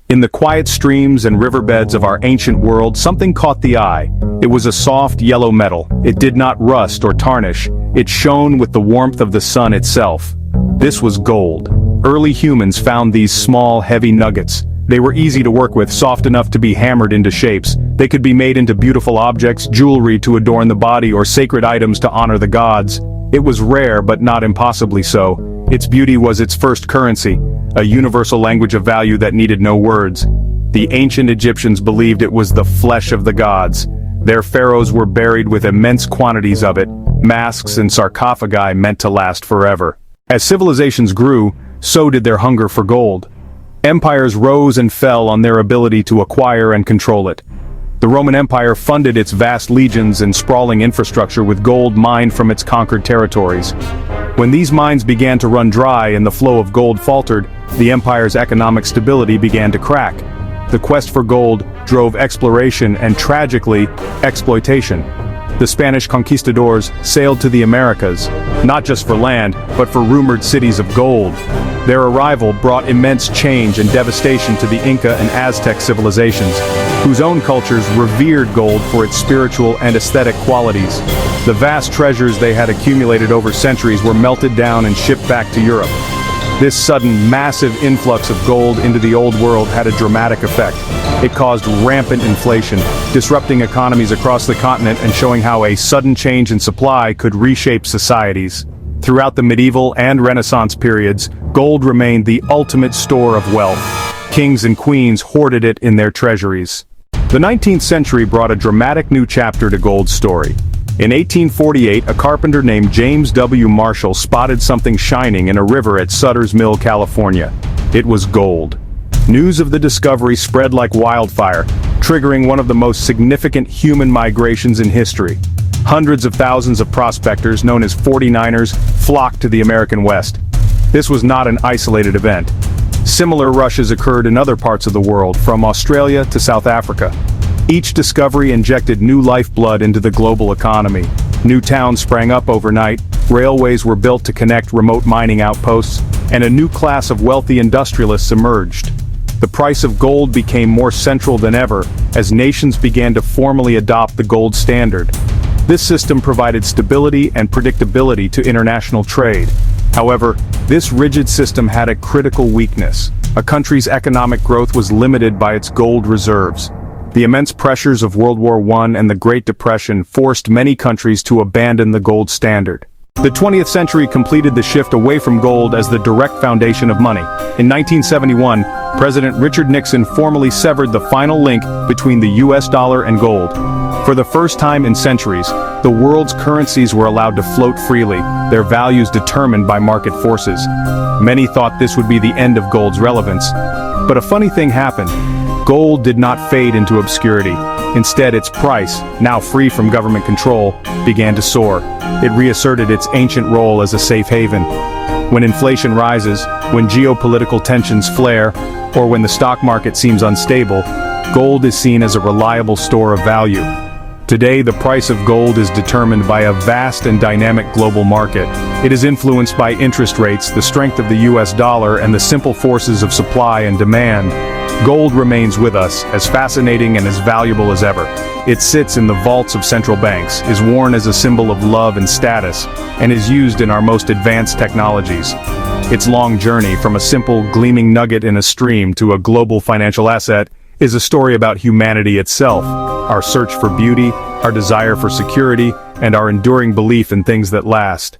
In the quiet streams and riverbeds of our ancient world, something caught the eye. It was a soft yellow metal. It did not rust or tarnish. It shone with the warmth of the sun itself. This was gold. Early humans found these small, heavy nuggets. They were easy to work with, soft enough to be hammered into shapes. They could be made into beautiful objects, jewelry to adorn the body, or sacred items to honor the gods. It was rare, but not impossibly so. Its beauty was its first currency, a universal language of value that needed no words. The ancient Egyptians believed it was the flesh of the gods. Their pharaohs were buried with immense quantities of it, masks and sarcophagi meant to last forever. As civilizations grew, so did their hunger for gold. Empires rose and fell on their ability to acquire and control it. The Roman Empire funded its vast legions and sprawling infrastructure with gold mined from its conquered territories. When these mines began to run dry and the flow of gold faltered, the empire's economic stability began to crack. The quest for gold drove exploration and, tragically, exploitation. The Spanish conquistadors sailed to the Americas, not just for land, but for rumored cities of gold. Their arrival brought immense change and devastation to the Inca and Aztec civilizations, whose own cultures revered gold for its spiritual and aesthetic qualities. The vast treasures they had accumulated over centuries were melted down and shipped back to Europe. This sudden, massive influx of gold into the Old World had a dramatic effect. It caused rampant inflation, disrupting economies across the continent and showing how a sudden change in supply could reshape societies. Throughout the medieval and Renaissance periods, gold remained the ultimate store of wealth. Kings and queens hoarded it in their treasuries. The 19th century brought a dramatic new chapter to gold's story. In 1848, a carpenter named James W. Marshall spotted something shining in a river at Sutter's Mill, California. It was gold. News of the discovery spread like wildfire, triggering one of the most significant human migrations in history. Hundreds of thousands of prospectors, known as 49ers, flocked to the American West. This was not an isolated event. Similar rushes occurred in other parts of the world, from Australia to South Africa. Each discovery injected new lifeblood into the global economy. New towns sprang up overnight, railways were built to connect remote mining outposts, and a new class of wealthy industrialists emerged. The price of gold became more central than ever, as nations began to formally adopt the gold standard. This system provided stability and predictability to international trade. However, this rigid system had a critical weakness. A country's economic growth was limited by its gold reserves. The immense pressures of World War I and the Great Depression forced many countries to abandon the gold standard. The 20th century completed the shift away from gold as the direct foundation of money. In 1971, President Richard Nixon formally severed the final link between the US dollar and gold. For the first time in centuries, the world's currencies were allowed to float freely, their values determined by market forces. Many thought this would be the end of gold's relevance. But a funny thing happened. Gold did not fade into obscurity. Instead, its price, now free from government control, began to soar. It reasserted its ancient role as a safe haven. When inflation rises, when geopolitical tensions flare, or when the stock market seems unstable, gold is seen as a reliable store of value. Today, the price of gold is determined by a vast and dynamic global market. It is influenced by interest rates, the strength of the US dollar, and the simple forces of supply and demand. Gold remains with us, as fascinating and as valuable as ever. It sits in the vaults of central banks, is worn as a symbol of love and status, and is used in our most advanced technologies. Its long journey from a simple, gleaming nugget in a stream to a global financial asset is a story about humanity itself, our search for beauty, our desire for security, and our enduring belief in things that last.